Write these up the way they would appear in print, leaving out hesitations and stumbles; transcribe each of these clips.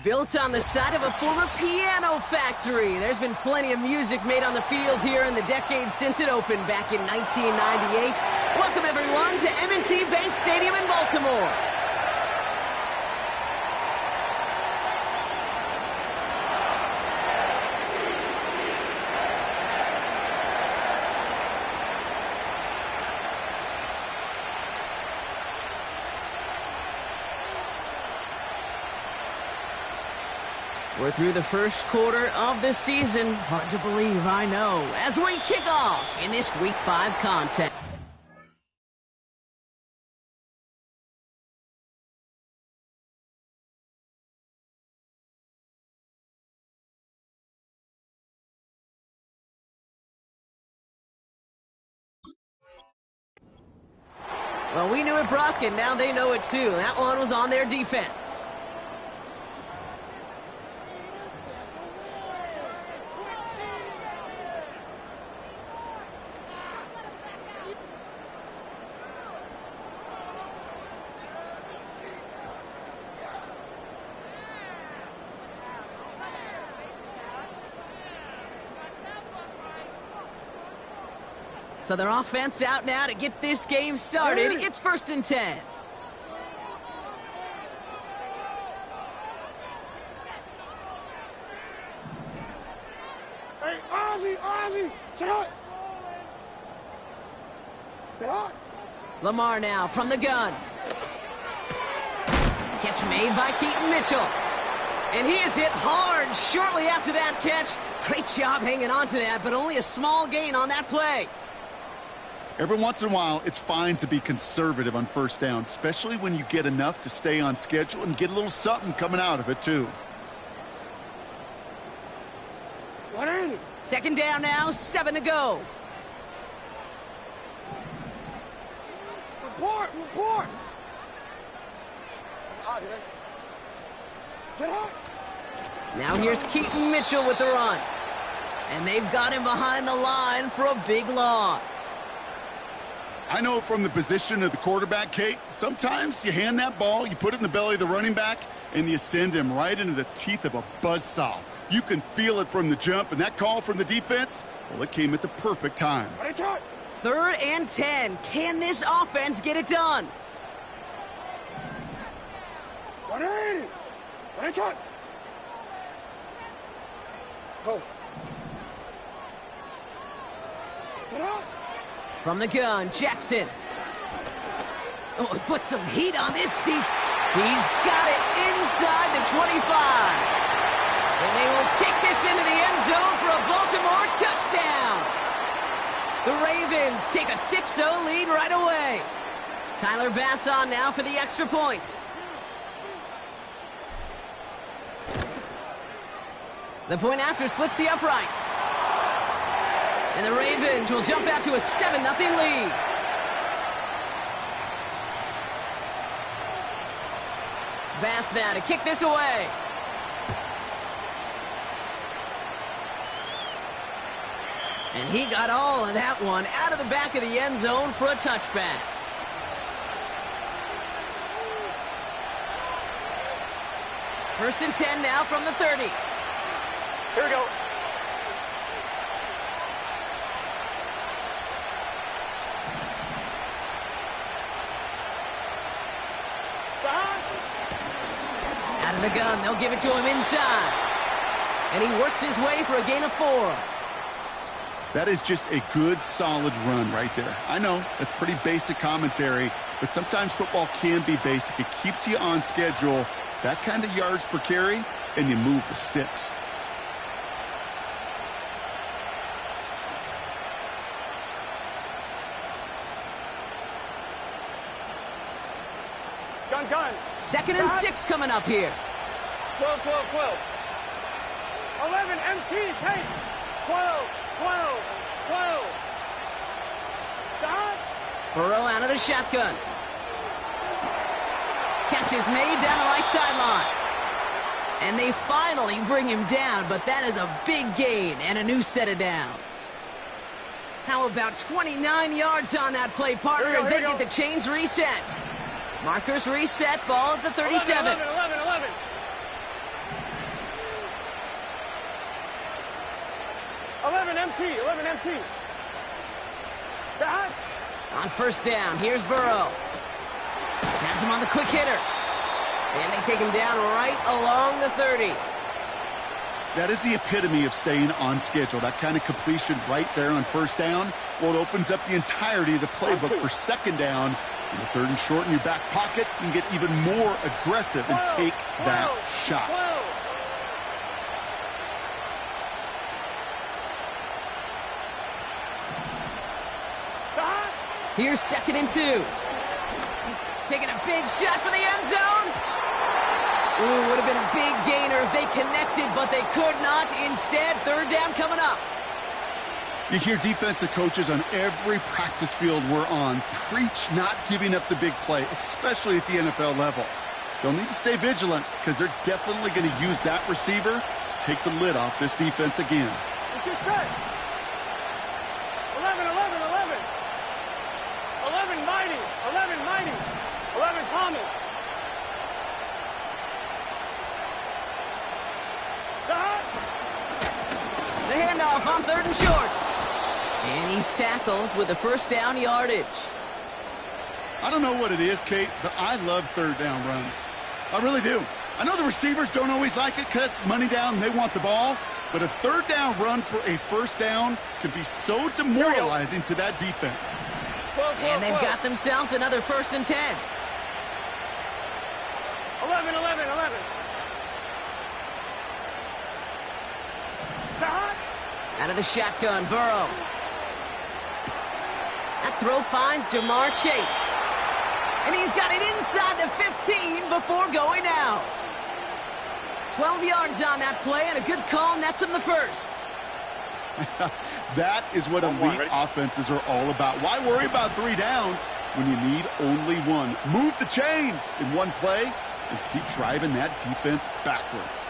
Built on the side of a former piano factory, there's been plenty of music made on the field here in the decade since it opened back in 1998. Welcome, everyone, to M&T Bank Stadium in Baltimore. We're through the first quarter of the season. Hard to believe, I know, as we kick off in this Week 5 contest. Well, we knew it, Brock, and now they know it too. That one was on their defense. So their offense out now to get this game started. It's 1st and 10. Hey, Ozzy, sit up. Lamar now from the gun. Catch made by Keaton Mitchell. And he is hit hard shortly after that catch. Great job hanging on to that, but only a small gain on that play. Every once in a while, it's fine to be conservative on first down, especially when you get enough to stay on schedule and get a little something coming out of it, too. 2nd down now, 7 to go. Report! Now here's Keaton Mitchell with the run. And they've got him behind the line for a big loss. I know from the position of the quarterback, Kate, sometimes you hand that ball, you put it in the belly of the running back, and you send him right into the teeth of a buzzsaw. You can feel it from the jump, and that call from the defense, well, it came at the perfect time. 3rd and 10. Can this offense get it done? Go. From the gun, Jackson. Oh, he put some heat on this deep. He's got it inside the 25. And they will take this into the end zone for a Baltimore touchdown. The Ravens take a 6-0 lead right away. Tyler Bass on now for the extra point. The point after splits the uprights. And the Ravens will jump out to a 7-0 lead. Bass now to kick this away. And he got all of that one out of the back of the end zone for a touchback. First and 10 now from the 30. Here we go. Out of the gun, they'll give it to him inside. And he works his way for a gain of 4. That is just a good, solid run right there. I know, that's pretty basic commentary, but sometimes football can be basic. It keeps you on schedule, that kind of yards per carry, and you move the sticks. Gun. 2nd and 6 coming up here. 12. 11, MT, take. 12. 12. Stop. Burrow out of the shotgun. Catch is made down the right sideline. And they finally bring him down, but that is a big gain and a new set of downs. How about 29 yards on that play, partner, as they get the chains reset. Markers reset, ball at the 37. 11, 11, 11. MT, 11 MT. Stop. On first down, here's Burrow. Has him on the quick hitter. And they take him down right along the 30. That is the epitome of staying on schedule. That kind of completion right there on first down. Well, it opens up the entirety of the playbook for second down. In the third and short in your back pocket, you can get even more aggressive and take that shot. Here's 2nd and 2. Taking a big shot for the end zone. Ooh, would have been a big gainer if they connected, but they could not. Instead, third down coming up. You hear defensive coaches on every practice field we're on preach not giving up the big play, especially at the NFL level. They'll need to stay vigilant because they're definitely going to use that receiver to take the lid off this defense again. 11, 11, 11. 11 mighty, 11 mighty, 11 Thomas. The handoff on 3rd and short. And he's tackled with a first down yardage. I don't know what it is, Kate, but I love third down runs. I really do. I know the receivers don't always like it because money down and they want the ball, but a third down run for a first down can be so demoralizing to that defense. And they've got themselves another 1st and 10. 11, 11, 11. Out of the shotgun, Burrow. That throw finds Jamar Chase. And he's got it inside the 15 before going out. 12 yards on that play, and a good call nets him the first. That is what elite offenses are all about. Why worry about 3 downs when you need only one? Move the chains in one play and keep driving that defense backwards.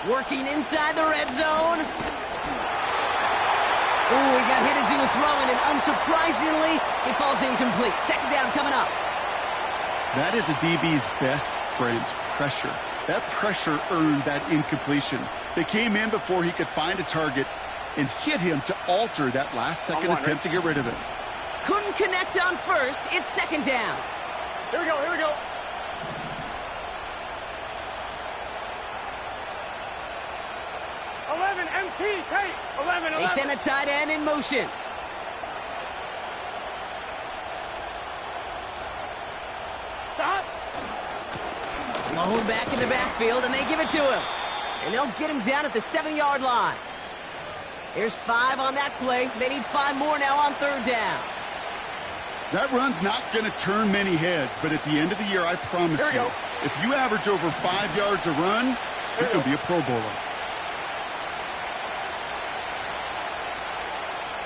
Working inside the red zone. Ooh, he got hit as he was throwing, and unsurprisingly, it falls incomplete. Second down coming up. That is a DB's best friend, pressure. That pressure earned that incompletion. They came in before he could find a target and hit him to alter that last-second attempt to get rid of it. Couldn't connect on first. It's second down. Here we go, here we go. 11 MT, Kate. 11, 11. They send a tight end in motion. Stop. Blown back in the backfield, and they give it to him. And they'll get him down at the 7-yard line. Here's 5 on that play. They need 5 more now on third down. That run's not going to turn many heads, but at the end of the year, I promise you, if you average over 5 yards a run, you're going to be a Pro Bowler.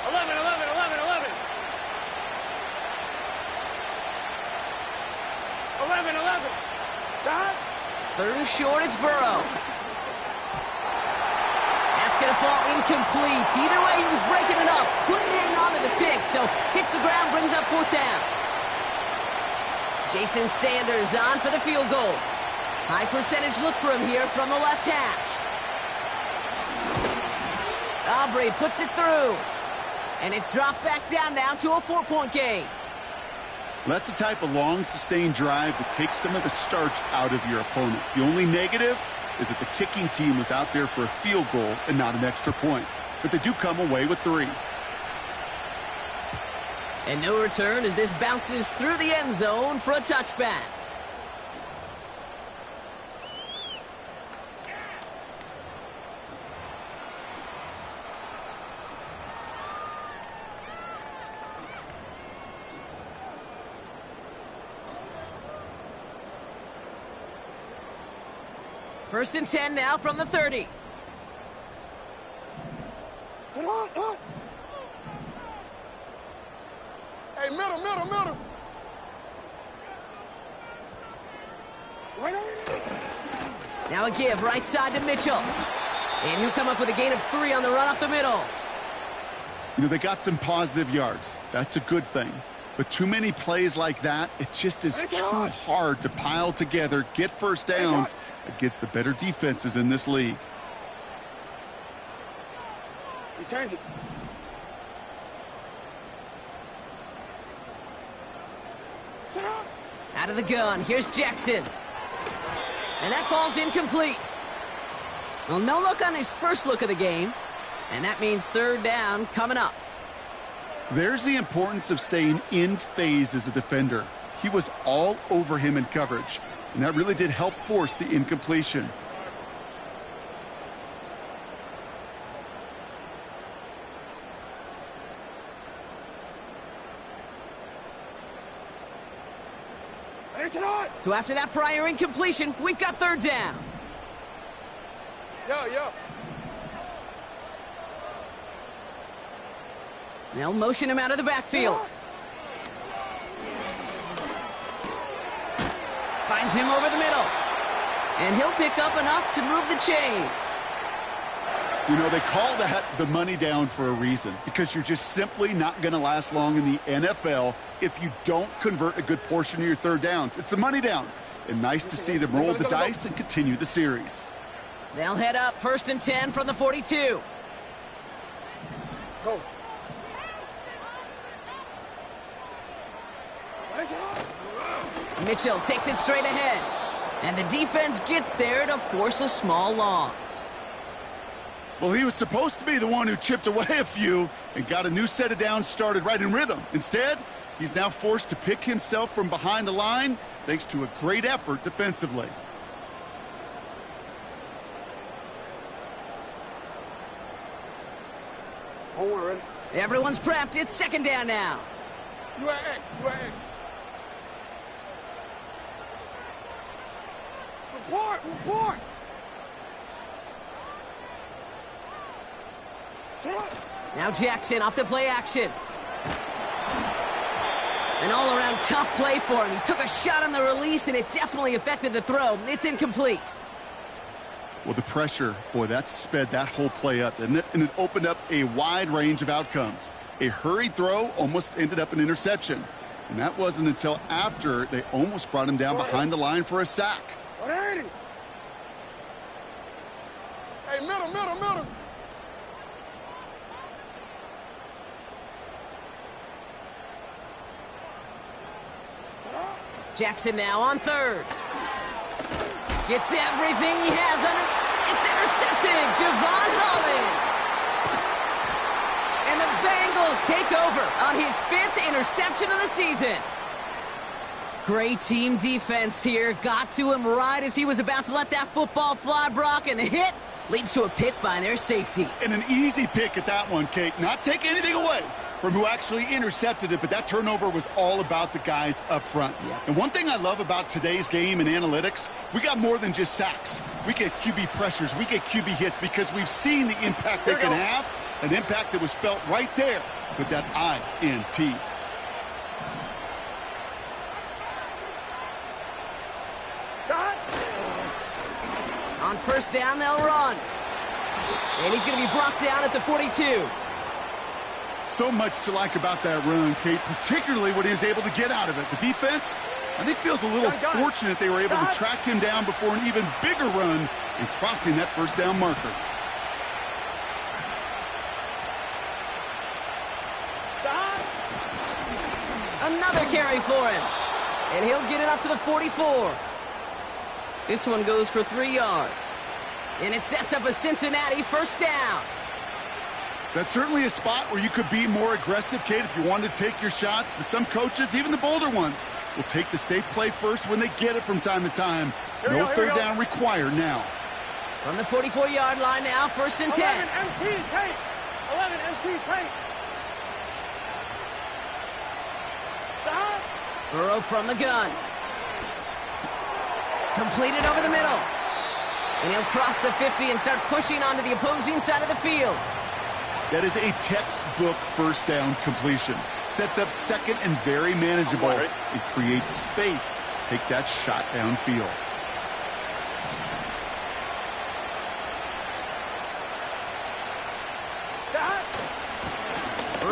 11, 11, 11, 11. 11, 11. Stop. Third and short, it's Burrow. That's going to fall incomplete. Either way, he was breaking it up. Couldn't hang on to the pick, so hits the ground, brings up 4th down. Jason Sanders on for the field goal. High percentage look for him here from the left hash. Aubrey puts it through. And it's dropped back down now to a 4-point game. That's the type of long, sustained drive that takes some of the starch out of your opponent. The only negative is that the kicking team was out there for a field goal and not an extra point. But they do come away with 3. And no return as this bounces through the end zone for a touchback. First and 10 now from the 30. Hey, middle. Now a give right side to Mitchell. And he'll come up with a gain of 3 on the run up the middle. You know, they got some positive yards. That's a good thing. But too many plays like that, it just is too hard to pile together, get first downs against the better defenses in this league. You change it. Out of the gun, here's Jackson. And that falls incomplete. Well, no look on his first look of the game. And that means 3rd down coming up. There's the importance of staying in phase as a defender. He was all over him in coverage, and that really did help force the incompletion. So after that prior incompletion, we've got 3rd down. Yo. They'll motion him out of the backfield. Finds him over the middle. And he'll pick up enough to move the chains. You know, they call that the money down for a reason, because you're just simply not going to last long in the NFL if you don't convert a good portion of your 3rd downs. It's the money down. And nice to see them roll the dice and continue the series. They'll head up 1st and 10 from the 42. Go. Mitchell takes it straight ahead. And the defense gets there to force a small loss. Well, he was supposed to be the one who chipped away a few and got a new set of downs started right in rhythm. Instead, he's now forced to pick himself from behind the line thanks to a great effort defensively. Hold on, ready? Everyone's prepped. It's 2nd down now. You at X. Report. Now Jackson off the play action. An all-around tough play for him. He took a shot on the release, and it definitely affected the throw. It's incomplete. Well, the pressure, boy, that sped that whole play up, didn't it? And it opened up a wide range of outcomes. A hurried throw almost ended up an interception. And that wasn't until after they almost brought him down behind the line for a sack. 180. Hey, middle. Jackson now on 3rd. Gets everything he has on it. It's intercepted. Javon Holland. And the Bengals take over on his 5th interception of the season. Great team defense here. Got to him right as he was about to let that football fly, Brock, and the hit leads to a pick by their safety. And an easy pick at that one, Kate. Not take anything away from who actually intercepted it, but that turnover was all about the guys up front. Yeah. And one thing I love about today's game and analytics, we got more than just sacks. We get QB pressures, we get QB hits, because we've seen the impact they can have, an impact that was felt right there with that INT. On 1st down, they'll run. And he's going to be brought down at the 42. So much to like about that run, Kate, particularly what he was able to get out of it. The defense, I think, feels a little fortunate they were able to track him down before an even bigger run and crossing that 1st down marker. Another carry for him. And he'll get it up to the 44. This one goes for 3 yards. And it sets up a Cincinnati 1st down. That's certainly a spot where you could be more aggressive, Kate, if you wanted to take your shots. But some coaches, even the bolder ones, will take the safe play first when they get it from time to time. No 3rd down required now. From the 44-yard line now, 1st and 10. 11 MT tape. 11 MT tape. Stop. Burrow from the gun. Completed over the middle. And he'll cross the 50 and start pushing onto the opposing side of the field. That is a textbook first down completion. Sets up second and very manageable. It creates space to take that shot downfield.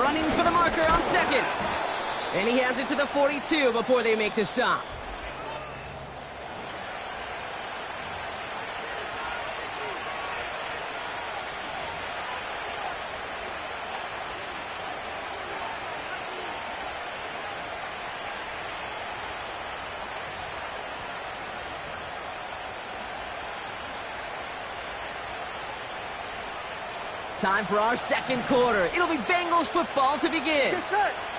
Running for the marker on second. And he has it to the 42 before they make the stop. Time for our second quarter. It'll be Bengals football to begin.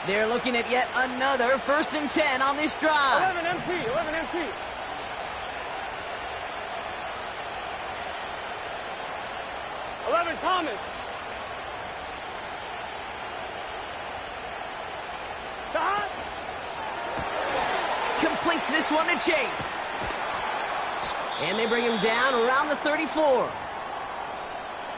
They're looking at yet another 1st and 10 on this drive. 11 MT, 11 MT. Thomas. Completes this one to Chase. And they bring him down around the 34.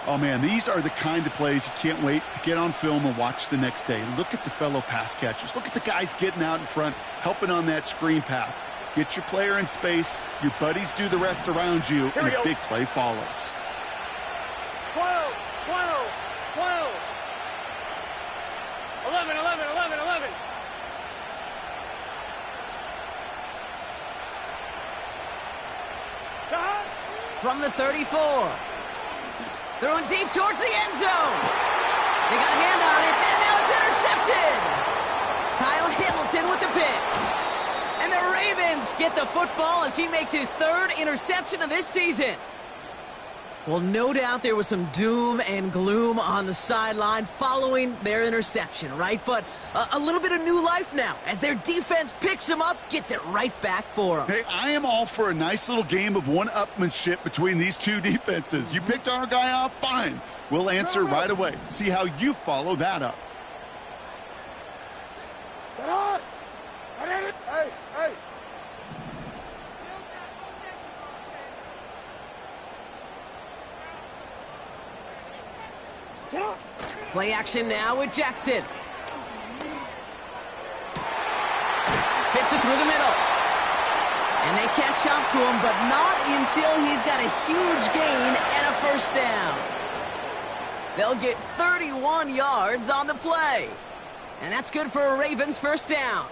Oh, man, these are the kind of plays you can't wait to get on film and watch the next day. Look at the fellow pass catchers. Look at the guys getting out in front, helping on that screen pass. Get your player in space. Your buddies do the rest around you, and a big play follows. 12, 12, 12. 11, 11, 11, 11. From the 34. Throwing deep towards the end zone. They got a hand on it, and now it's intercepted. Kyle Hamilton with the pick. And the Ravens get the football as he makes his 3rd interception of this season. Well, no doubt there was some doom and gloom on the sideline following their interception, right? But a little bit of new life now as their defense picks him up, gets it right back for him. Hey, I am all for a nice little game of one-upmanship between these two defenses. You picked our guy off, fine. We'll answer right away. See how you follow that up. Hey, hey. Play action now with Jackson. Fits it through the middle. And they catch up to him, but not until he's got a huge gain and a 1st down. They'll get 31 yards on the play. And that's good for a Ravens 1st down.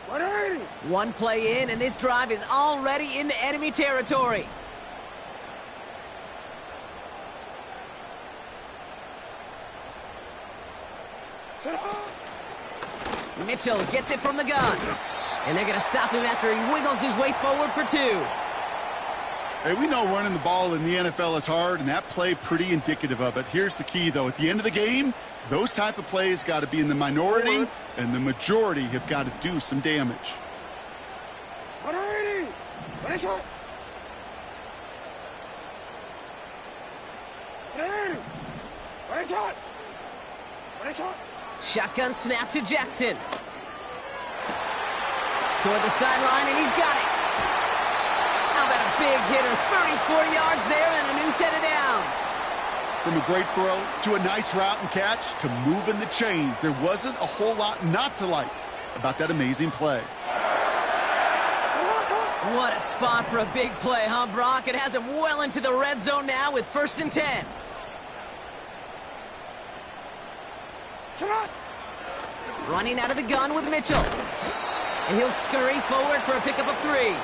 180. One play in, and this drive is already into enemy territory. Mitchell gets it from the gun. And they're going to stop him after he wiggles his way forward for 2. Hey, we know running the ball in the NFL is hard, and that play pretty indicative of it. Here's the key, though. At the end of the game, those type of plays got to be in the minority, and the majority have got to do some damage. 180. Finish it. 180. Finish it. Finish it. Shotgun snap to Jackson. Toward the sideline, and he's got it. How about a big hitter? 34 yards there and a new set of downs. From a great throw to a nice route and catch to moving the chains, there wasn't a whole lot not to like about that amazing play. What a spot for a big play, huh, Brock? It has him well into the red zone now with 1st and 10. Running out of the gun with Mitchell. And he'll scurry forward for a pickup of 3.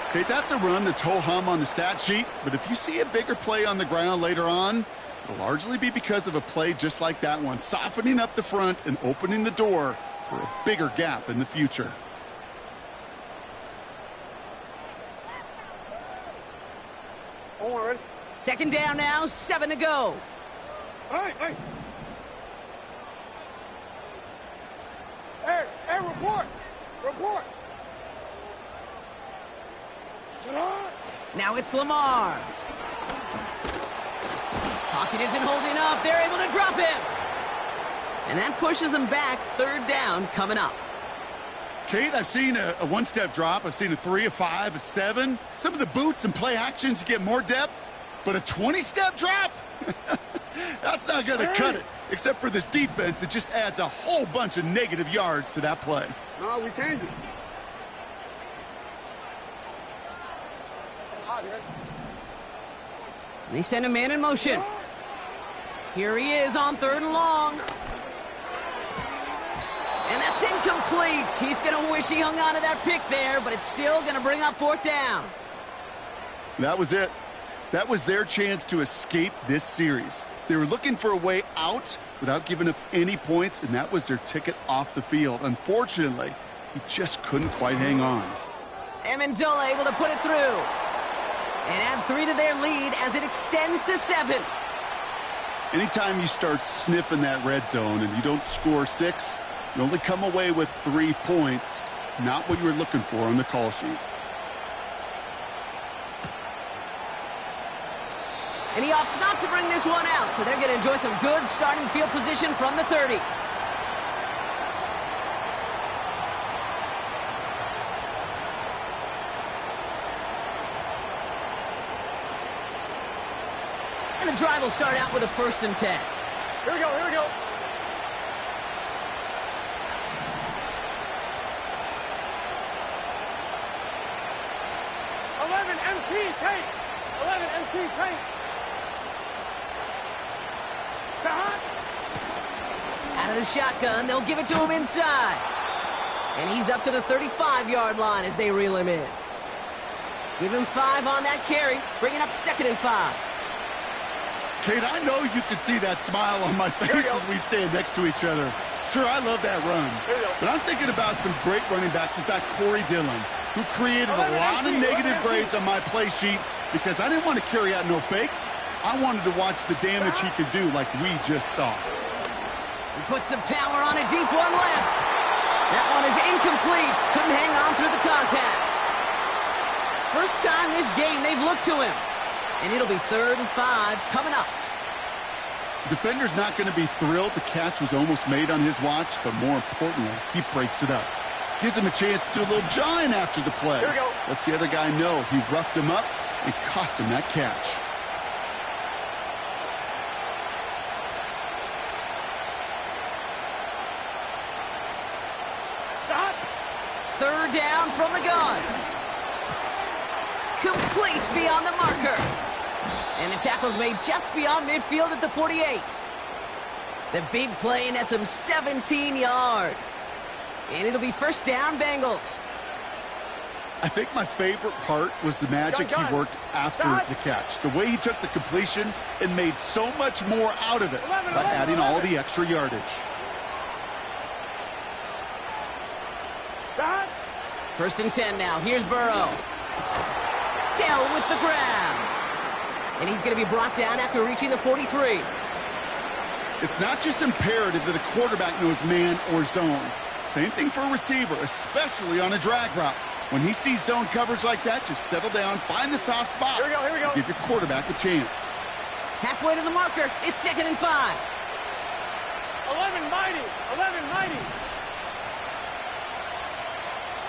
Okay, that's a run that's ho-hum on the stat sheet, but if you see a bigger play on the ground later on, it'll largely be because of a play just like that one, softening up the front and opening the door for a bigger gap in the future. Ready? 2nd down now, 7 to go. Hey, hey. Hey, report. Report. Now it's Lamar. Pocket isn't holding up. They're able to drop him. And that pushes them back. 3rd down coming up. Kate, I've seen a one-step drop. I've seen a 3, a 5, a 7. Some of the boots and play actions, you get more depth. But a 20-step drop? That's not going to cut it. Except for this defense, it just adds a whole bunch of negative yards to that play. No, we changed it. They send a man in motion. Here he is on 3rd and long. And that's incomplete. He's going to wish he hung on to that pick there, but it's still going to bring up 4th down. That was it. That was their chance to escape this series. They were looking for a way out without giving up any points, and that was their ticket off the field. Unfortunately, he just couldn't quite hang on. Amendola able to put it through. And add 3 to their lead as it extends to 7. Anytime you start sniffing that red zone and you don't score 6, you only come away with 3 points. Not what you were looking for on the call sheet. And he opts not to bring this one out, so they're going to enjoy some good starting field position from the 30. And the drive will start out with a 1st and 10. Here we go, here we go. MT tank. 11 MT tank. Out of the shotgun, they'll give it to him inside. And he's up to the 35-yard line as they reel him in. Give him 5 on that carry, bringing up 2nd and 5. Kate, I know you can see that smile on my face as we stand next to each other. Sure, I love that run. But I'm thinking about some great running backs. In fact, Corey Dillon, who created a lot of negative grades on my play sheet because I didn't want to carry out no fake. I wanted to watch the damage he could do like we just saw. He puts some power on a deep one left. That one is incomplete. Couldn't hang on through the contact. First time this game they've looked to him. And it'll be 3rd and 5 coming up. The defender's not going to be thrilled the catch was almost made on his watch, but more importantly, he breaks it up. Gives him a chance to do a little jawing after the play. Here we go. Lets the other guy know he roughed him up and cost him that catch. Stop. 3rd down from the gun. Complete beyond the marker. And the tackle's made just beyond midfield at the 48. The big play nets him 17 yards. And it'll be 1st down, Bengals. I think my favorite part was the magic he worked after the catch. The way he took the completion and made so much more out of it by adding all the extra yardage. Stop. 1st and 10 now. Here's Burrow. Dell with the grab. And he's going to be brought down after reaching the 43. It's not just imperative that a quarterback knows man or zone. Same thing for a receiver, especially on a drag route. When he sees zone coverage like that, just settle down, find the soft spot. Here we go, here we go. Give your quarterback a chance. Halfway to the marker. It's 2nd and 5. 11 mighty. 11 mighty.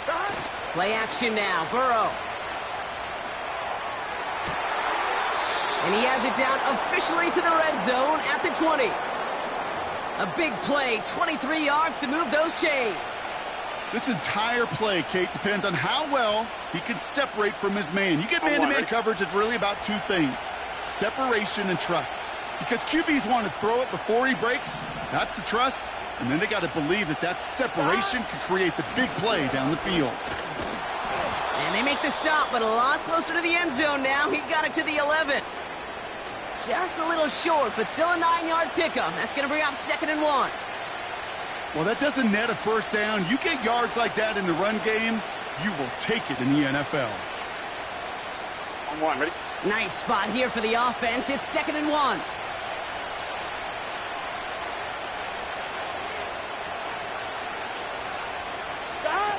Stop. Play action now. Burrow. And he has it down officially to the red zone at the 20. A big play, 23 yards to move those chains. This entire play, Kate, depends on how well he can separate from his man. You get man-to-man coverage, it's really about 2 things, separation and trust. Because QBs want to throw it before he breaks, that's the trust, and then they got to believe that that separation can create the big play down the field. And they make the stop, but a lot closer to the end zone now. He got it to the 11. Just a little short, but still a 9-yard pickup. That's going to bring up 2nd and 1. Well, that doesn't net a 1st down. You get yards like that in the run game, you will take it in the NFL. On 1, ready? Nice spot here for the offense. It's 2nd and 1. Stop.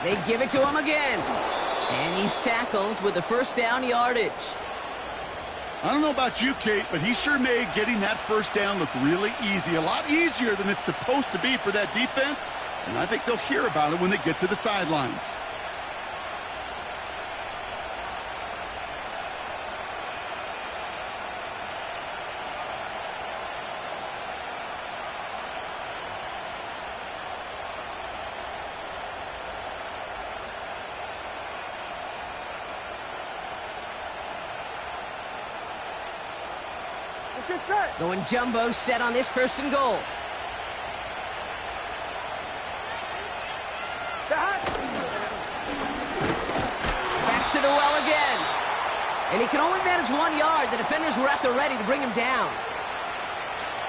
They give it to him again. And he's tackled with the 1st down yardage. I don't know about you, Kate, but he sure made getting that 1st down look really easy. A lot easier than it's supposed to be for that defense. And I think they'll hear about it when they get to the sidelines. Let's get set. Going jumbo set on this first and goal. Back to the well again. And he can only manage 1 yard. The defenders were at the ready to bring him down.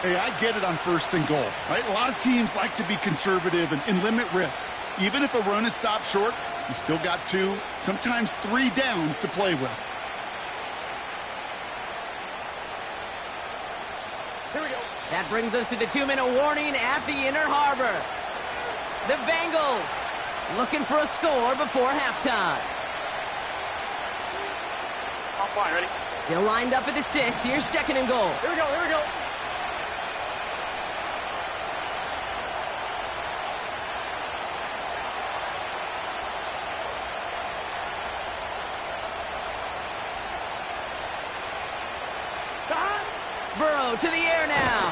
Hey, I get it on first and goal, right? A lot of teams like to be conservative and limit risk. Even if a run is stopped short, you still got 2, sometimes 3 downs to play with. Here we go. That brings us to the 2-minute warning at the inner harbor. The Bengals looking for a score before halftime. I'm fine, ready? Still lined up at the 6. Here's second and goal. Here we go, here we go. Burrow to the air now.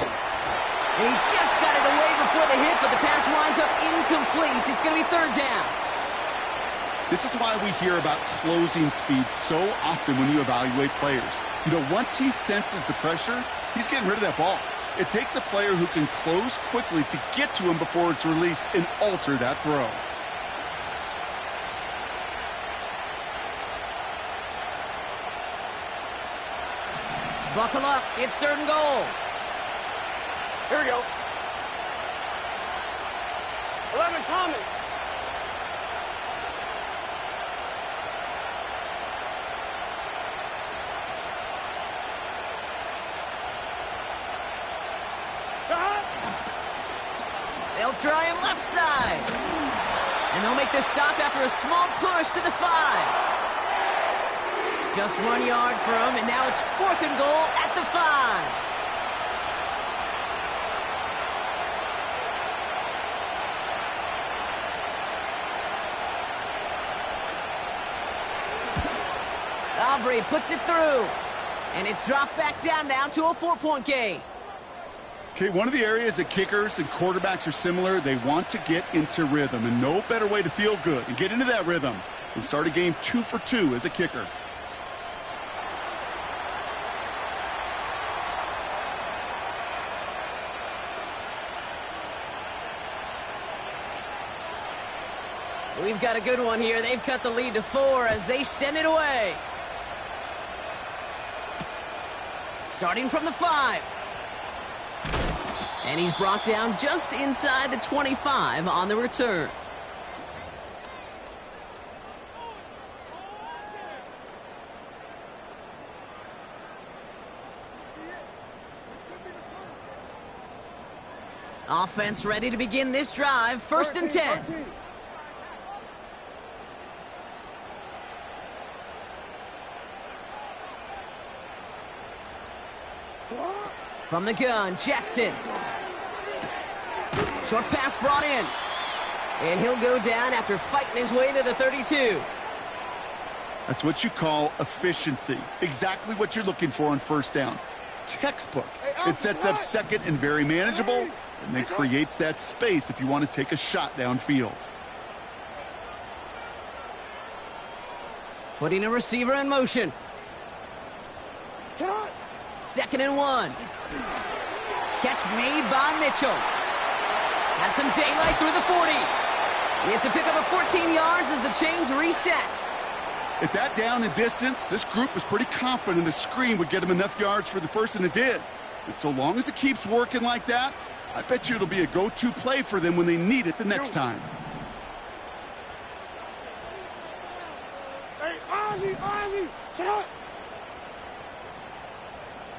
And he just got it away before the hit, but the pass winds up incomplete. It's going to be third down. This is why we hear about closing speed so often when you evaluate players. You know, once he senses the pressure, he's getting rid of that ball. It takes a player who can close quickly to get to him before it's released and alter that throw. Buckle up. It's third and goal. Here we go. 11, Thomas. They'll try him left side. And they'll make the stop after a small push to the 5. Just 1 yard for him, and now it's fourth and goal at the 5. Aubrey puts it through, and it's dropped back down now to a 4-point game. Okay, one of the areas that kickers and quarterbacks are similar, they want to get into rhythm, and no better way to feel good and get into that rhythm than start a game 2 for 2 as a kicker. We've got a good one here. They've cut the lead to 4 as they send it away. Starting from the 5. And he's brought down just inside the 25 on the return. Offense ready to begin this drive. First and 10. 13. From the gun, Jackson. Short pass brought in. And he'll go down after fighting his way to the 32. That's what you call efficiency. Exactly what you're looking for on first down. Textbook. It sets up second and very manageable, and then creates that space if you want to take a shot downfield. Putting a receiver in motion. Second and 1. Catch made by Mitchell. Has some daylight through the 40. It's a pickup of 14 yards as the chains reset. At that down and distance, this group was pretty confident the screen would get him enough yards for the first, and it did. And so long as it keeps working like that, I bet you it'll be a go-to play for them when they need it the next time. Hey, Ozzy, shut up.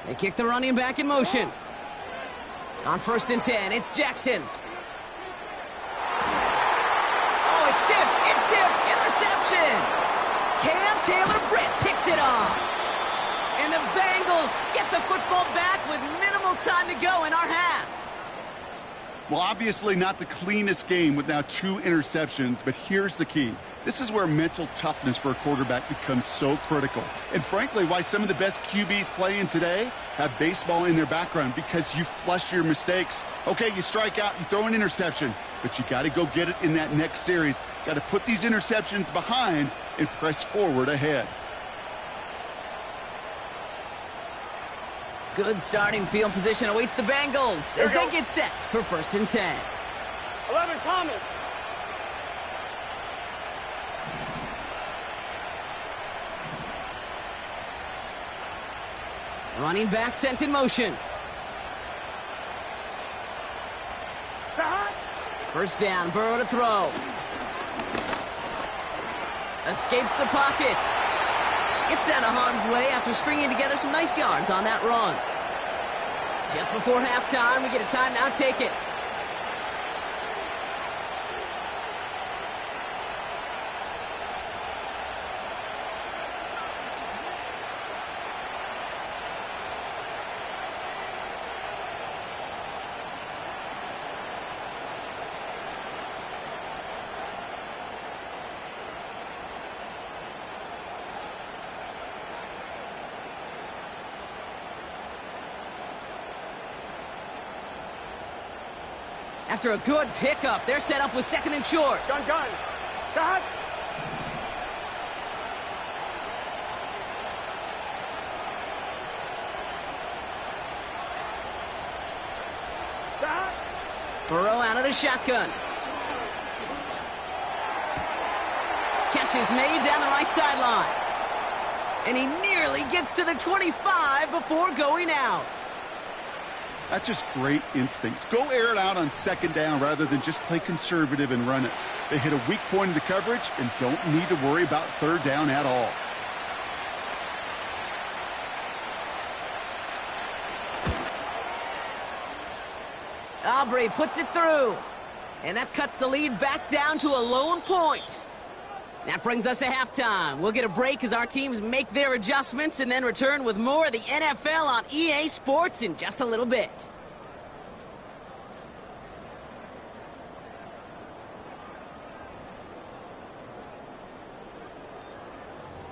They kick the running back in motion. On first and 10, it's Jackson. Oh, it's tipped, interception. Cam Taylor-Britt picks it off. And the Bengals get the football back with minimal time to go in our half. Well, obviously not the cleanest game with now 2 interceptions, but here's the key. This is where mental toughness for a quarterback becomes so critical. And frankly, why some of the best QBs playing today have baseball in their background, because you flush your mistakes. Okay, you strike out, you throw an interception, but you got to go get it in that next series. Got to put these interceptions behind and press forward ahead. Good starting field position awaits the Bengals as they get set for 1st and 10. 11 Thomas. Running back sent in motion. First down, Burrow to throw. Escapes the pocket. Gets out of harm's way after stringing together some nice yards on that run. Just before halftime, we get a timeout, take it. After a good pickup, they're set up with 2nd and short. Gun. Got. Burrow out of the shotgun. Catch is made down the right sideline. And he nearly gets to the 25 before going out. That's just great instincts. Go air it out on 2nd down rather than just play conservative and run it. They hit a weak point in the coverage and don't need to worry about 3rd down at all. Aubrey puts it through. And that cuts the lead back down to a lone point. That brings us to halftime. We'll get a break as our teams make their adjustments and then return with more of the NFL on EA Sports in just a little bit.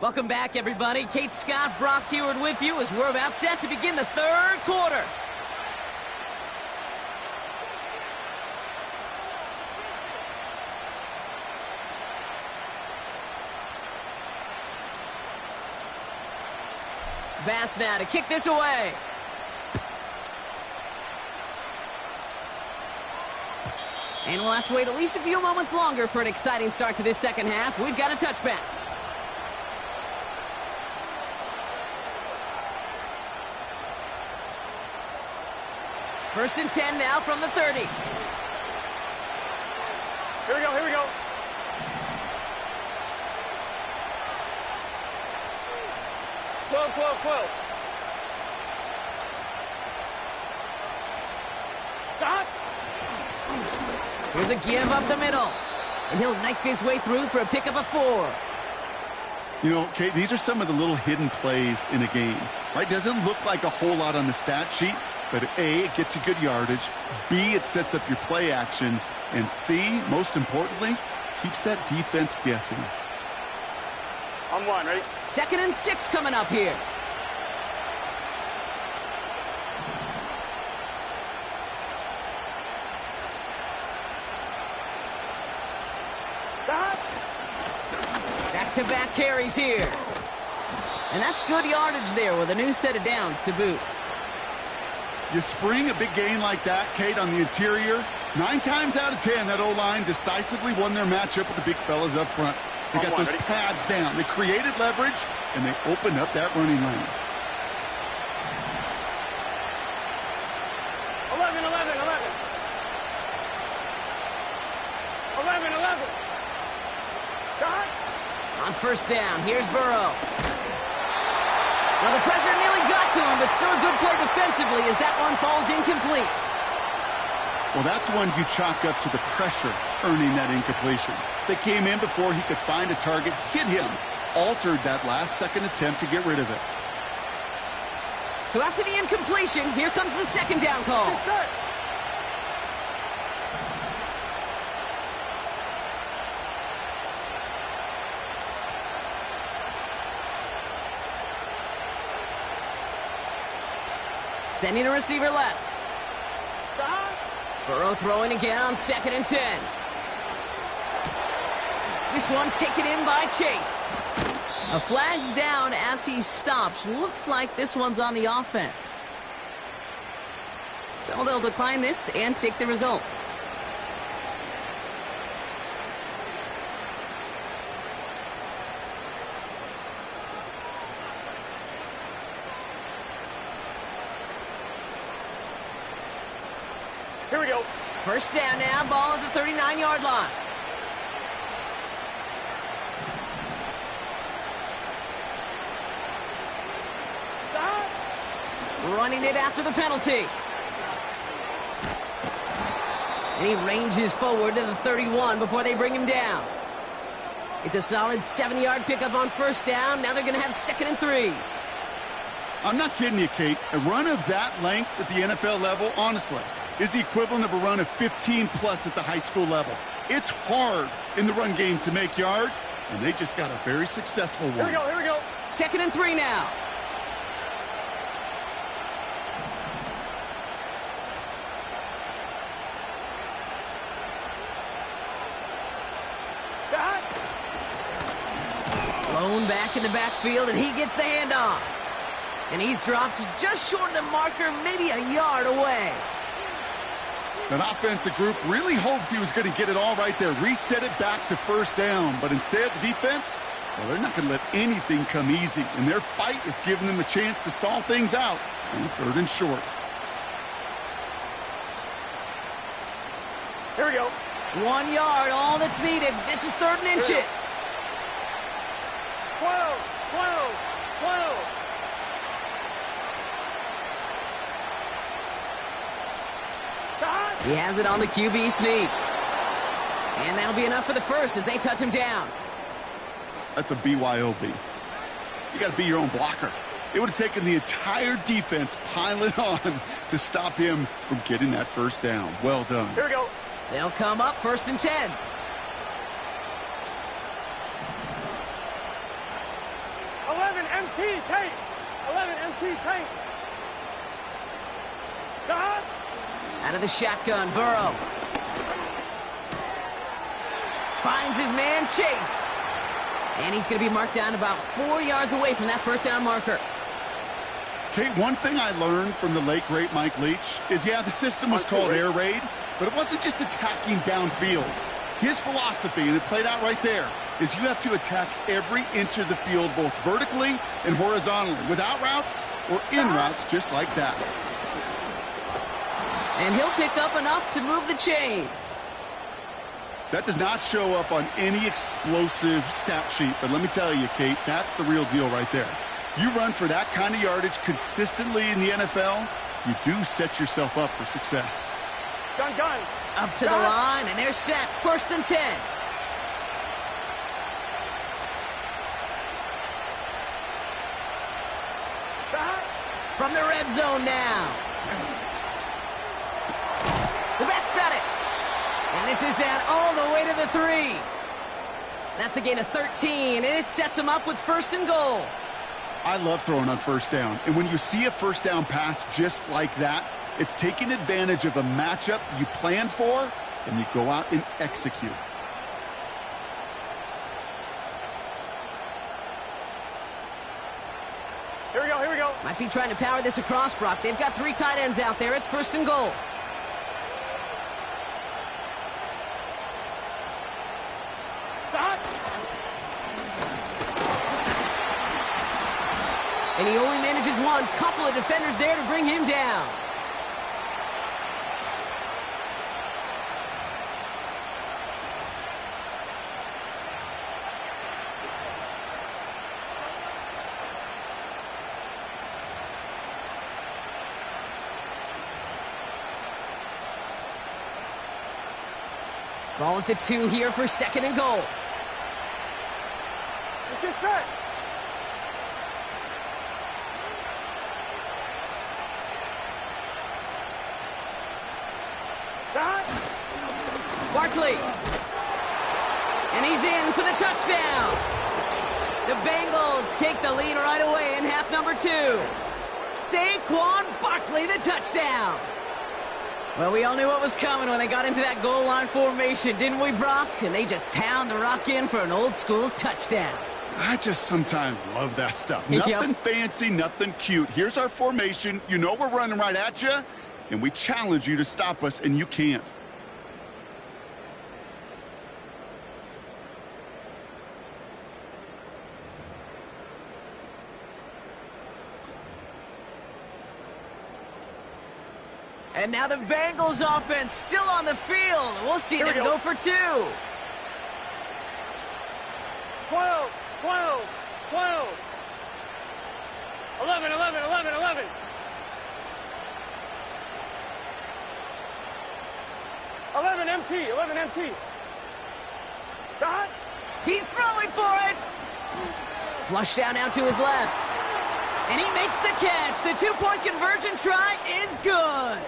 Welcome back, everybody. Kate Scott, Brock Heward with you as we're about set to begin the 3rd quarter. Bass now to kick this away. And we'll have to wait at least a few moments longer for an exciting start to this 2nd half. We've got a touchback. First and 10 now from the 30. Here we go. Close. Stop. Here's a give up the middle. And he'll knife his way through for a pickup of 4. You know, Kate, these are some of the little hidden plays in a game, right? Doesn't look like a whole lot on the stat sheet, but A, it gets you good yardage. B, it sets up your play action. And C, most importantly, keeps that defense guessing. On 1, ready? 2nd and 6 coming up here. Back-to-back carries here. And that's good yardage there with a new set of downs to boot. You spring a big gain like that, Kate, on the interior. 9 times out of 10, that O-line decisively won their matchup with the big fellas up front. They got those pads down. They created leverage, and they opened up that running lane. 11. Got. On first down, here's Burrow. Well, the pressure nearly got to him, but still a good play defensively as that one falls incomplete. Well, that's one you chalk up to the pressure earning that incompletion. They came in before he could find a target, hit him, altered that last-second attempt to get rid of it. So after the incompletion, here comes the 2nd down call. Sending a receiver left. Burrow throwing again on 2nd and 10. This one taken in by Chase. A flag's down as he stops. Looks like this one's on the offense. So they'll decline this and take the results. Here we go. First down now, ball at the 39-yard line. Stop. Running it after the penalty. And he ranges forward to the 31 before they bring him down. It's a solid 70-yard pickup on first down. Now they're going to have 2nd and 3. I'm not kidding you, Kate. A run of that length at the NFL level, honestly, is the equivalent of a run of 15-plus at the high school level. It's hard in the run game to make yards, and they just got a very successful one. Here we go, here we go. 2nd and 3 now. Stop. Blown back in the backfield, and he gets the handoff. And he's dropped just short of the marker, maybe a yard away. That offensive group really hoped he was going to get it all right there, reset it back to first down. But instead, the defense, well, they're not going to let anything come easy. And their fight is giving them a chance to stall things out on 3rd and short. Here we go. 1 yard, all that's needed. This is 3rd and inches. 12, 12, 12. Stop. He has it on the QB sneak. And that'll be enough for the first as they touch him down. That's a BYOB. You got to be your own blocker. It would have taken the entire defense piling on to stop him from getting that first down. Well done. Here we go. They'll come up 1st and 10. MT tank. 11 MT tank. Stop. Out of the shotgun, Burrow. Finds his man, Chase. And he's going to be marked down about 4 yards away from that first down marker. Kate, one thing I learned from the late, great Mike Leach is, yeah, the system was called air raid, but it wasn't just attacking downfield. His philosophy, and it played out right there, is you have to attack every inch of the field, both vertically and horizontally, without routes or in routes, just like that. And he'll pick up enough to move the chains. That does not show up on any explosive stat sheet, but let me tell you, Kate, that's the real deal right there. You run for that kind of yardage consistently in the NFL, you do set yourself up for success. Gun. Up to the line, and they're set. 1st and 10. From the red zone now. The back's got it. And this is down all the way to the 3. That's a gain of 13, and it sets them up with 1st and goal. I love throwing on first down. And when you see a first down pass just like that, it's taking advantage of a matchup you plan for, and you go out and execute. Here we go. Might be trying to power this across, Brock. They've got 3 tight ends out there. It's 1st and goal. Stop. And he only manages one. Couple of defenders there to bring him down. Ball at the 2 here for 2nd and goal. Let's get set. Stop. Barkley. And he's in for the touchdown. The Bengals take the lead right away in half number 2. Saquon Barkley, the touchdown. Well, we all knew what was coming when they got into that goal line formation, didn't we, Brock? And they just pound the rock in for an old-school touchdown. I just sometimes love that stuff. Nothing fancy, nothing cute. Here's our formation. You know we're running right at you, and we challenge you to stop us, and you can't. And now the Bengals offense still on the field. We'll see them go for 2. 12, 12, 12. 11, 11, 11, 11. 11 MT, 11 MT. Dot. He's throwing for it. Flush down now to his left. And he makes the catch. The 2-point conversion try is good.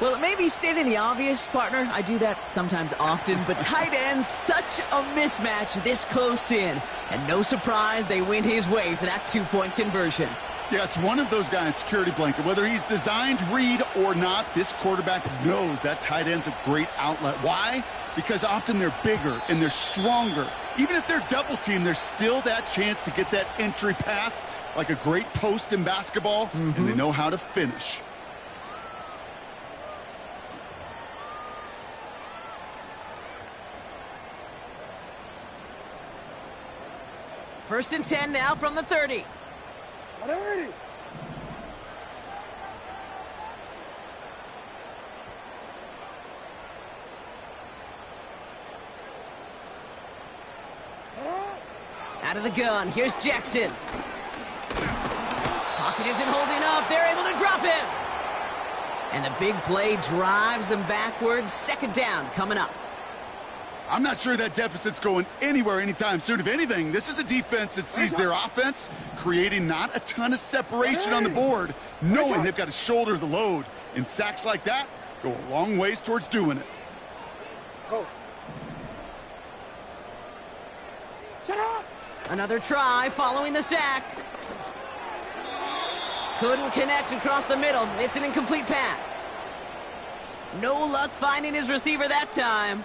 Well, it may be stating the obvious, partner. I do that sometimes often, but tight ends, such a mismatch this close in. And no surprise, they went his way for that 2-point conversion. Yeah, it's one of those guys' security blanket. Whether he's designed read or not, this quarterback knows that tight end's a great outlet. Why? Because often they're bigger and they're stronger. Even if they're double teamed, there's still that chance to get that entry pass, like a great post in basketball, and they know how to finish. First and 10 now from the 30. Already. Out of the gun, here's Jackson. Pocket isn't holding up, they're able to drop him. And the big play drives them backwards. Second down coming up. I'm not sure that deficit's going anywhere anytime soon. If anything, this is a defense that sees their offense creating not a ton of separation on the board, knowing they've got to shoulder the load. And sacks like that go a long ways towards doing it. Go. Shut up! Another try following the sack. Couldn't connect across the middle. It's an incomplete pass. No luck finding his receiver that time.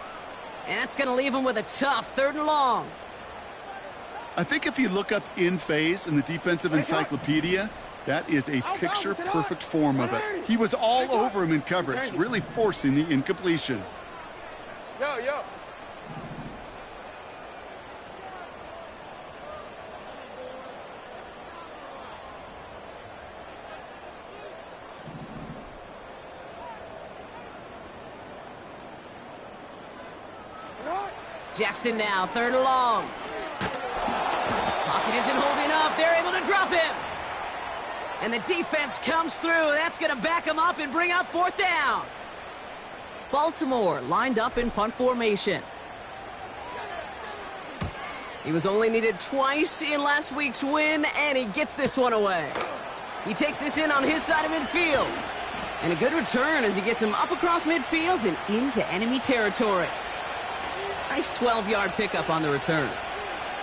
And that's going to leave him with a tough 3rd and long. I think if you look up in phase in the defensive encyclopedia, that is a picture-perfect form of it. He was all over him in coverage, really forcing the incompletion. Yo, yo. Jackson now, 3rd and long. Pocket isn't holding up. They're able to drop him. And the defense comes through. That's going to back him up and bring up 4th down. Baltimore lined up in punt formation. He was only needed twice in last week's win, and he gets this one away. He takes this in on his side of midfield. And a good return as he gets him up across midfield and into enemy territory. Nice 12-yard pickup on the return.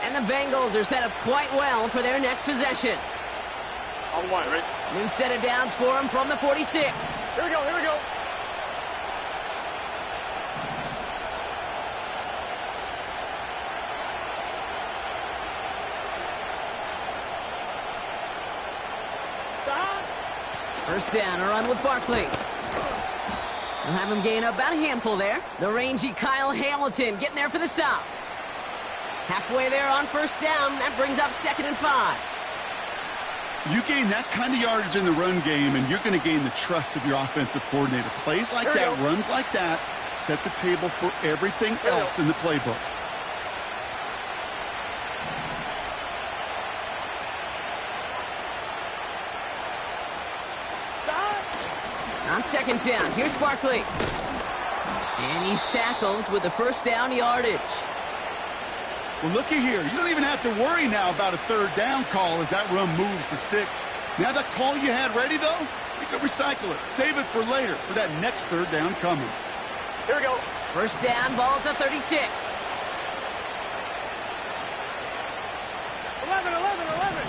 And the Bengals are set up quite well for their next possession. On one, right? New set of downs for him from the 46. Here we go, here we go. Stop. First down, a run with Barkley. We'll have him gain about a handful there. The rangy Kyle Hamilton getting there for the stop. Halfway there on first down. That brings up 2nd and 5. You gain that kind of yardage in the run game, and you're going to gain the trust of your offensive coordinator. Plays like that, runs like that, set the table for everything else in the playbook. On 2nd down, here's Barkley. And he's tackled with the first down yardage. Well, looky here. You don't even have to worry now about a 3rd down call as that run moves the sticks. Now that call you had ready, though, you can recycle it. Save it for later for that next 3rd down coming. Here we go. First down, ball at the 36. 11, 11, 11.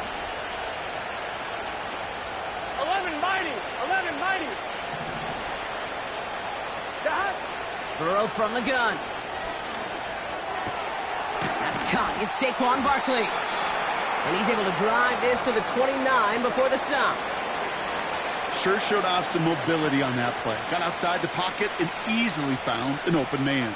11 mighty, 11 mighty. Dot. Burrow from the gun. That's caught. It's Saquon Barkley. And he's able to drive this to the 29 before the stop. Sure showed off some mobility on that play. Got outside the pocket and easily found an open man.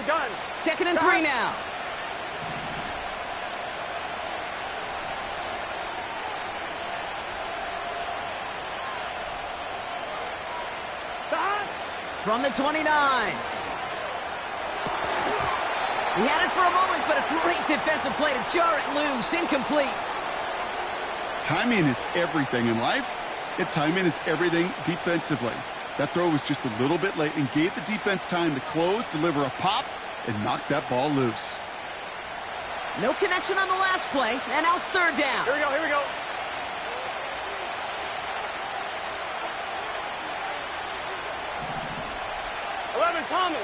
Gun. 2nd and 3 now. From the 29. He had it for a moment, but a great defensive play to jar it loose. Incomplete. Timing is everything in life, and timing is everything defensively. That throw was just a little bit late and gave the defense time to close, deliver a pop, and knock that ball loose. No connection on the last play, and now it's 3rd down. Here we go. Thomas.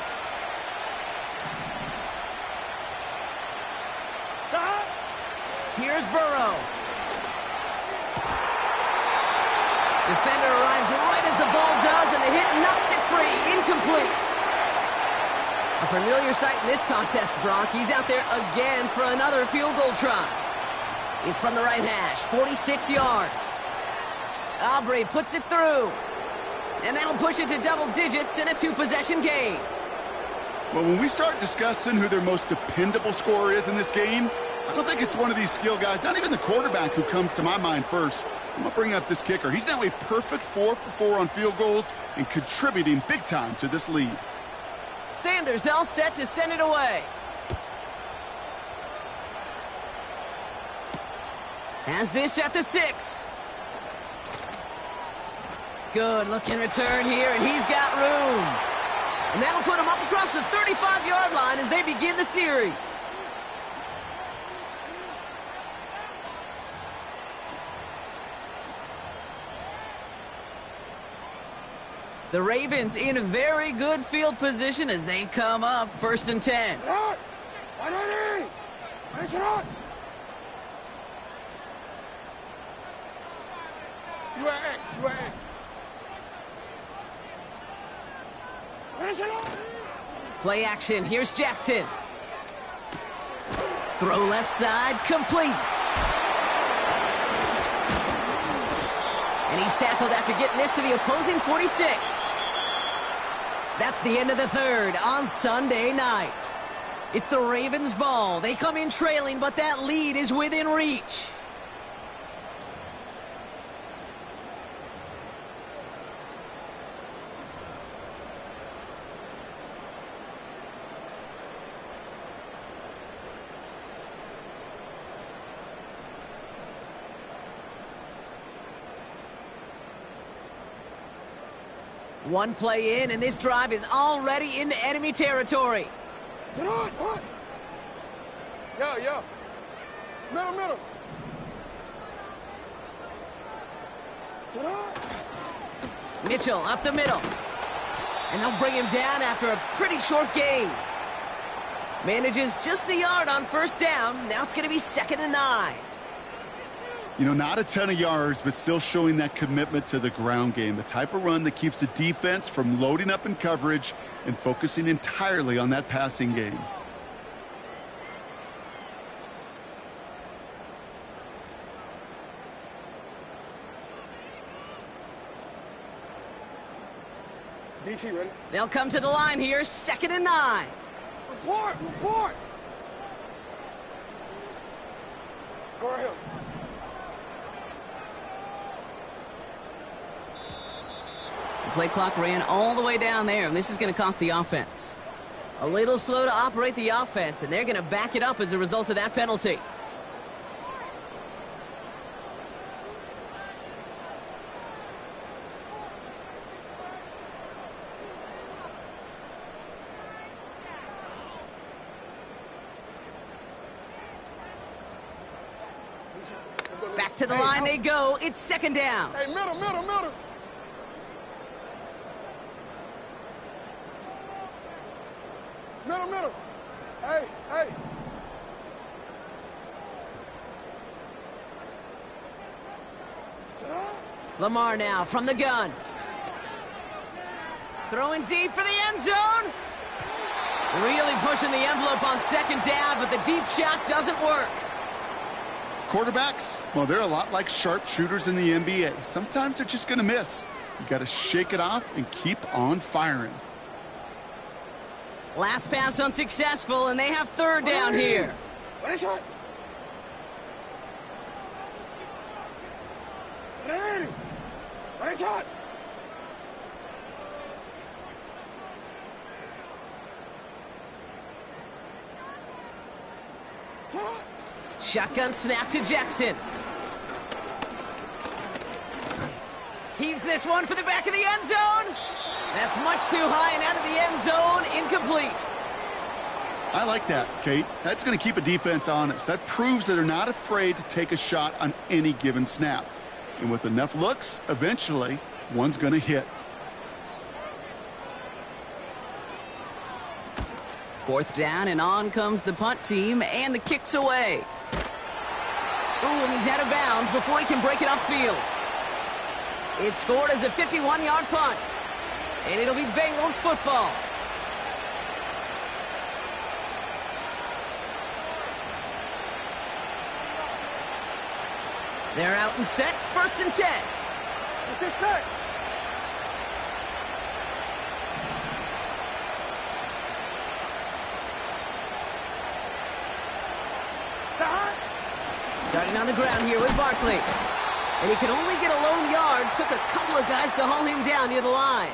Here's Burrow. Defender arrives right as the ball does, and the hit knocks it free. Incomplete. A familiar sight in this contest, Brock. He's out there again for another field goal try. It's from the right hash, 46 yards. Aubrey puts it through. And that'll push it to double digits in a 2-possession game. Well, when we start discussing who their most dependable scorer is in this game, I don't think it's one of these skill guys, not even the quarterback, who comes to my mind first. I'm going to bring up this kicker. He's now a perfect 4 for 4 on field goals and contributing big time to this lead. Sanders all set to send it away. Has this at the 6. Good looking return here, and he's got room. And that'll put him up across the 35-yard line as they begin the series. The Ravens in a very good field position as they come up 1st and 10. Play action. Here's Jackson. Throw left side. Complete. And he's tackled after getting this to the opposing 46. That's the end of the 3rd on Sunday night. It's the Ravens' ball. They come in trailing, but that lead is within reach. One play in, and this drive is already into enemy territory. Yo. Middle. Mitchell up the middle. And they'll bring him down after a pretty short gain. Manages just a yard on 1st down. Now it's going to be 2nd and 9. You know, not a ton of yards, but still showing that commitment to the ground game. The type of run that keeps the defense from loading up in coverage and focusing entirely on that passing game. DC ready? They'll come to the line here, 2nd and 9. Report! Go ahead. The play clock ran all the way down there, and this is going to cost the offense. A little slow to operate the offense, and they're going to back it up as a result of that penalty. Back to the line they go. It's 2nd down. Hey, middle. Middle. Hey. Lamar now from the gun. Throwing deep for the end zone. Really pushing the envelope on second down, but the deep shot doesn't work. Quarterbacks, well, they're a lot like sharpshooters in the NBA. Sometimes they're just going to miss. You got to shake it off and keep on firing. Last pass unsuccessful, and they have third down here. Ready, shot. Ready. Ready, shot. Shot. Shotgun snap to Jackson. Heaves this one for the back of the end zone. That's much too high and out of the end zone. Incomplete. I like that, Kate. That's going to keep a defense honest. That proves that they're not afraid to take a shot on any given snap. And with enough looks, eventually, one's going to hit. Fourth down, and on comes the punt team, and the kick's away. Ooh, and he's out of bounds before he can break it upfield. It's scored as a 51-yard punt, and it'll be Bengals football. They're out and set, 1st and 10. Let's get set. Starting on the ground here with Barkley. And he can only get a lone yard. Took a couple of guys to haul him down near the line.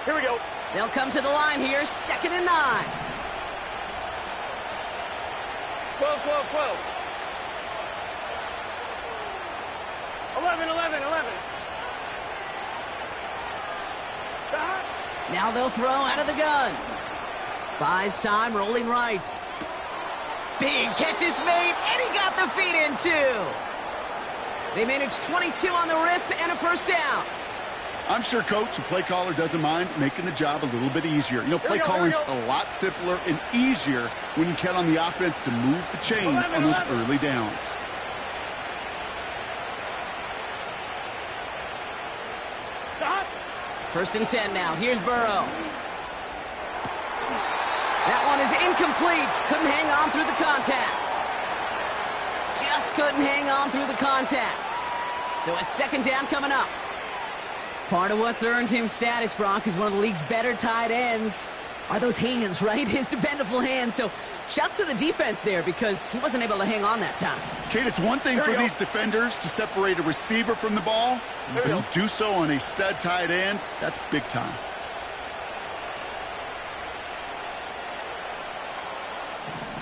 Here we go. They'll come to the line here, 2nd and 9. 12, 12, 12. 11, 11, 11. Stop. Now they'll throw out of the gun. Buys time, rolling right. Big catch is made, and he got the feet in too. They managed 22 on the rip and a 1st down. I'm sure coach and play caller doesn't mind making the job a little bit easier. You know, play calling's a lot simpler and easier when you count on the offense to move the chains on those early downs. Stop. 1st and 10 now. Here's Burrow. That one is incomplete. Couldn't hang on through the contact. Just couldn't hang on through the contact. So it's 2nd down coming up. Part of what's earned him status, Brock, is one of the league's better tight ends. Are those hands, right? His dependable hands. So shouts to the defense there because he wasn't able to hang on that time. Kate, it's one thing for these defenders to separate a receiver from the ball, but to do so on a stud tight end, that's big time.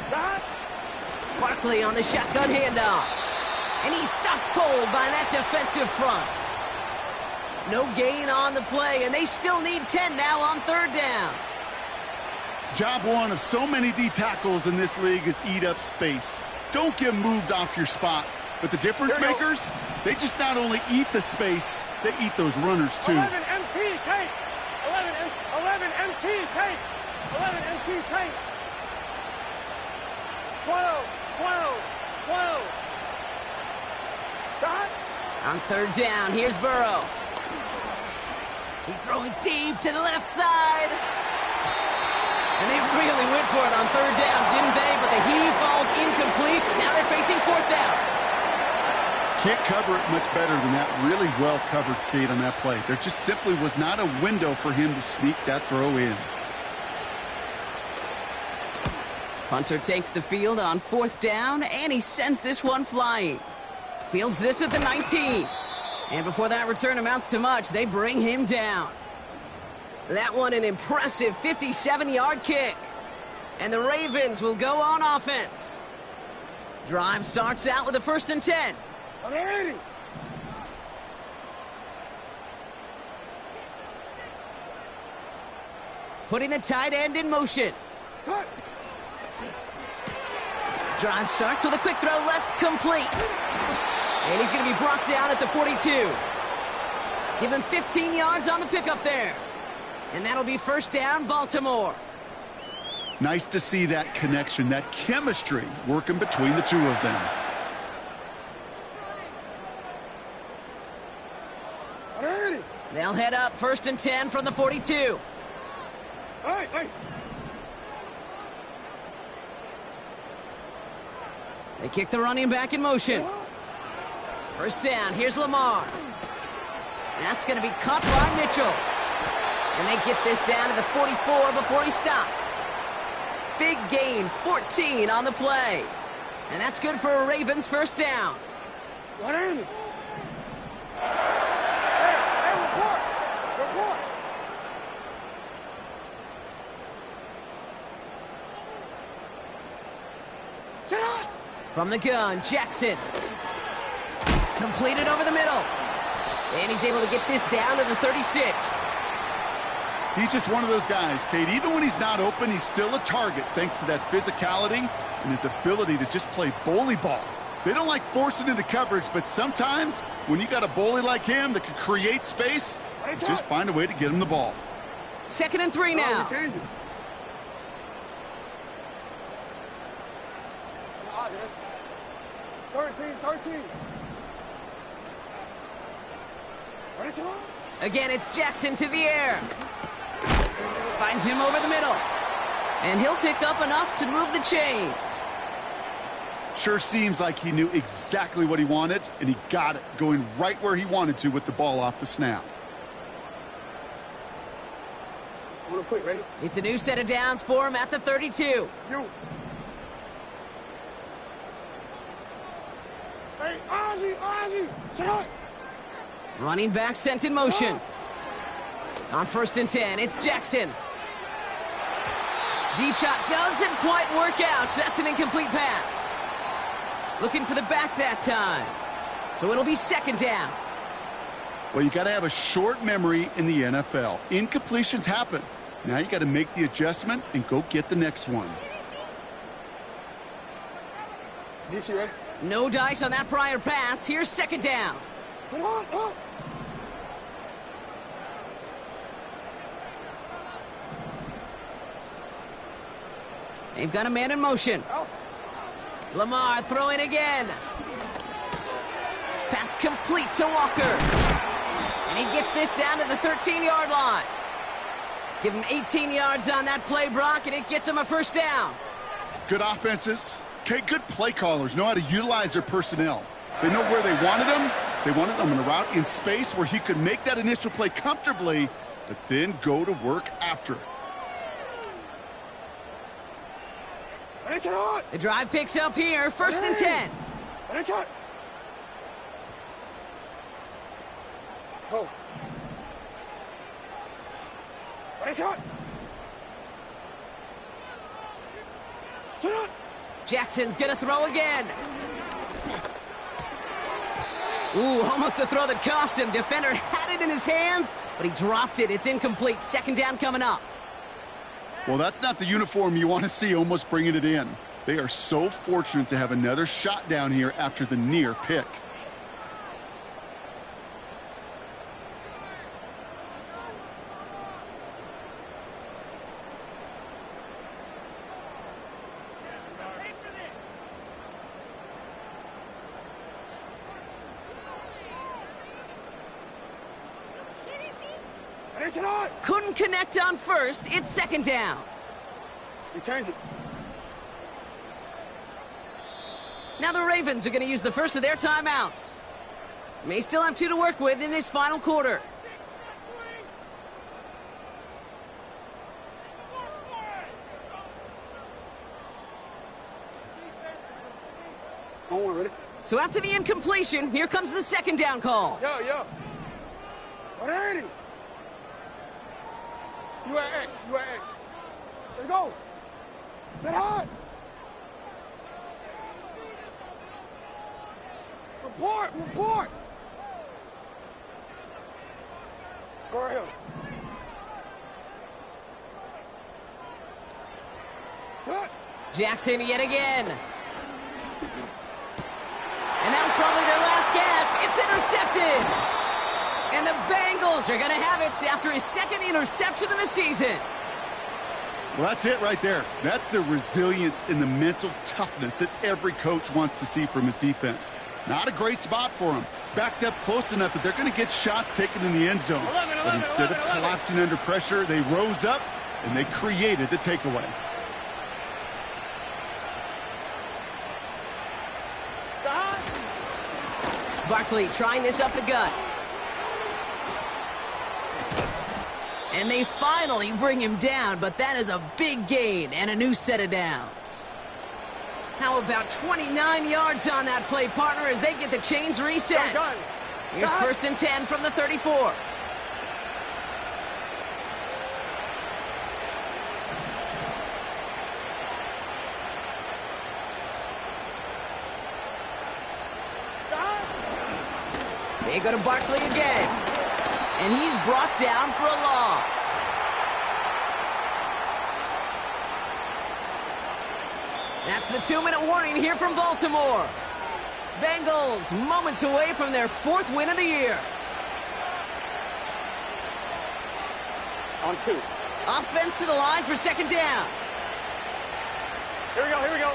Stop. Barkley on the shotgun handoff. And he's stuffed cold by that defensive front. No gain on the play, and they still need 10 now on 3rd down. Job one of so many D tackles in this league is eat up space. Don't get moved off your spot. But the difference makers, they just not only eat the space, they eat those runners too. 11 MT, Kate. 11 MT, Kate. 11 MT, Kate. 12, 12, 12. Stop. On 3rd down, here's Burrow. He's throwing deep to the left side. And they really went for it on 3rd down, didn't they? But the heave falls incomplete. Now they're facing 4th down. Can't cover it much better than that. Really well covered, Kate, on that play. There just simply was not a window for him to sneak that throw in. Punter takes the field on 4th down, and he sends this one flying. Fields this at the 19. And before that return amounts to much, they bring him down. That one an impressive 57-yard kick. And the Ravens will go on offense. Drive starts out with a 1st and 10. Ready. Putting the tight end in motion. Cut. Drive starts with a quick throw left, complete. And he's going to be brought down at the 42. Give him 15 yards on the pickup there. And that'll be 1st down, Baltimore. Nice to see that connection, that chemistry working between the two of them. They'll head up 1st and 10 from the 42. Hey. They kick the running back in motion. 1st down, here's Lamar. That's going to be caught by Mitchell. And they get this down to the 44 before he stopped. Big gain, 14 on the play. And that's good for a Ravens 1st down. What is it? Hey, report. Sit up. From the gun, Jackson. Completed over the middle. And he's able to get this down to the 36. He's just one of those guys, Kate. Even when he's not open, he's still a target thanks to that physicality and his ability to just play bully ball. They don't like forcing into coverage, but sometimes when you got a bully like him that can create space, just find a way to get him the ball. 2nd and 3 now. 13. Again, it's Jackson to the air. Finds him over the middle. And he'll pick up enough to move the chains. Sure seems like he knew exactly what he wanted, and he got it, going right where he wanted to with the ball off the snap. Ready? It's a new set of downs for him at the 32. You. Hey, Ozzy, sit up. Running back sent in motion. On 1st and 10, it's Jackson. Deep shot doesn't quite work out. That's an incomplete pass. Looking for the back that time. So it'll be 2nd down. Well, you got to have a short memory in the NFL. Incompletions happen. Now you got to make the adjustment and go get the next one. DC, ready? No dice on that prior pass. Here's 2nd down. Come on. They've got a man in motion. Lamar throwing again. Pass complete to Walker. And he gets this down to the 13-yard line. Give him 18 yards on that play, Brock, and it gets him a 1st down. Good offenses. Okay, good play callers know how to utilize their personnel. They know where they wanted him. They wanted him in a route in space where he could make that initial play comfortably, but then go to work after it. The drive picks up here, 1st and 10. Go. Jackson's gonna throw again. Ooh, almost a throw that cost him. Defender had it in his hands, but he dropped it. It's incomplete. 2nd down coming up. Well, that's not the uniform you want to see almost bringing it in. They are so fortunate to have another shot down here after the near pick. Couldn't connect on 1st. It's 2nd down. You changed it. Now the Ravens are going to use the first of their timeouts. May still have 2 to work with in this final quarter. Ready? So after the incompletion, here comes the 2nd down call. Yo. Ready? You at X. Let's go. Sit hard. Report. Go right here. Sit. Jackson yet again. And that was probably their last gasp. It's intercepted. And the Bengals are going to have it after his 2nd interception of the season. Well, that's it right there. That's the resilience and the mental toughness that every coach wants to see from his defense. Not a great spot for him. Backed up close enough that they're going to get shots taken in the end zone. But instead of collapsing under pressure, they rose up and they created the takeaway. Barkley trying this up the gut. And they finally bring him down, but that is a big gain and a new set of downs. How about 29 yards on that play, partner, as they get the chains reset. Here's 1st and 10 from the 34. They go to Barkley again. And he's brought down for a loss. That's the 2-minute warning here from Baltimore. Bengals moments away from their 4th win of the year. On 2. Offense to the line for 2nd down. Here we go, here we go.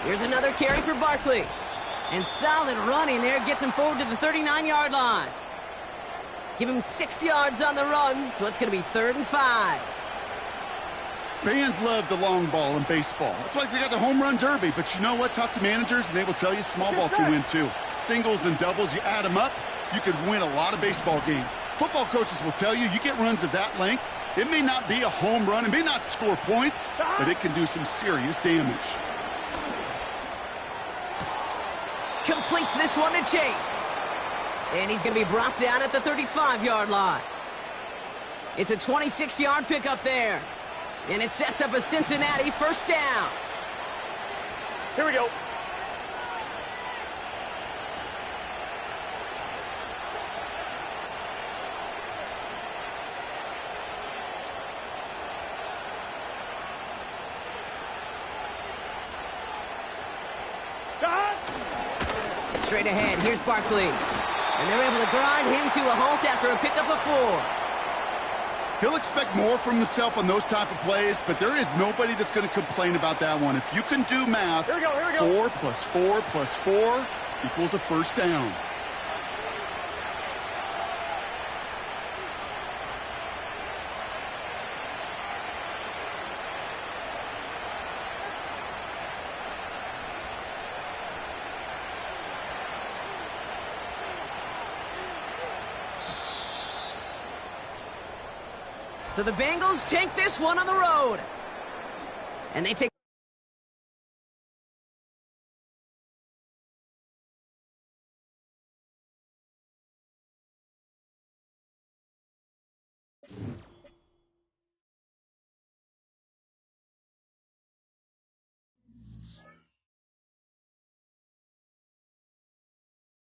Here's another carry for Barkley. And solid running there gets him forward to the 39-yard line. Give him 6 yards on the run, so it's going to be 3rd and 5. Fans love the long ball in baseball. It's like they got the home run derby. But you know what? Talk to managers, and they will tell you small ball can win too. Singles and doubles, you add them up, you could win a lot of baseball games. Football coaches will tell you get runs of that length. It may not be a home run. It may not score points, but it can do some serious damage. Completes this one to Chase. And he's going to be brought down at the 35-yard line. It's a 26-yard pickup there. And it sets up a Cincinnati 1st down. Here we go. Straight ahead, here's Barkley. And they're able to grind him to a halt after a pickup of 4. He'll expect more from himself on those type of plays, but there is nobody that's going to complain about that one. If you can do math, 4 plus 4 plus 4 equals a 1st down. So the Bengals take this one on the road. And they take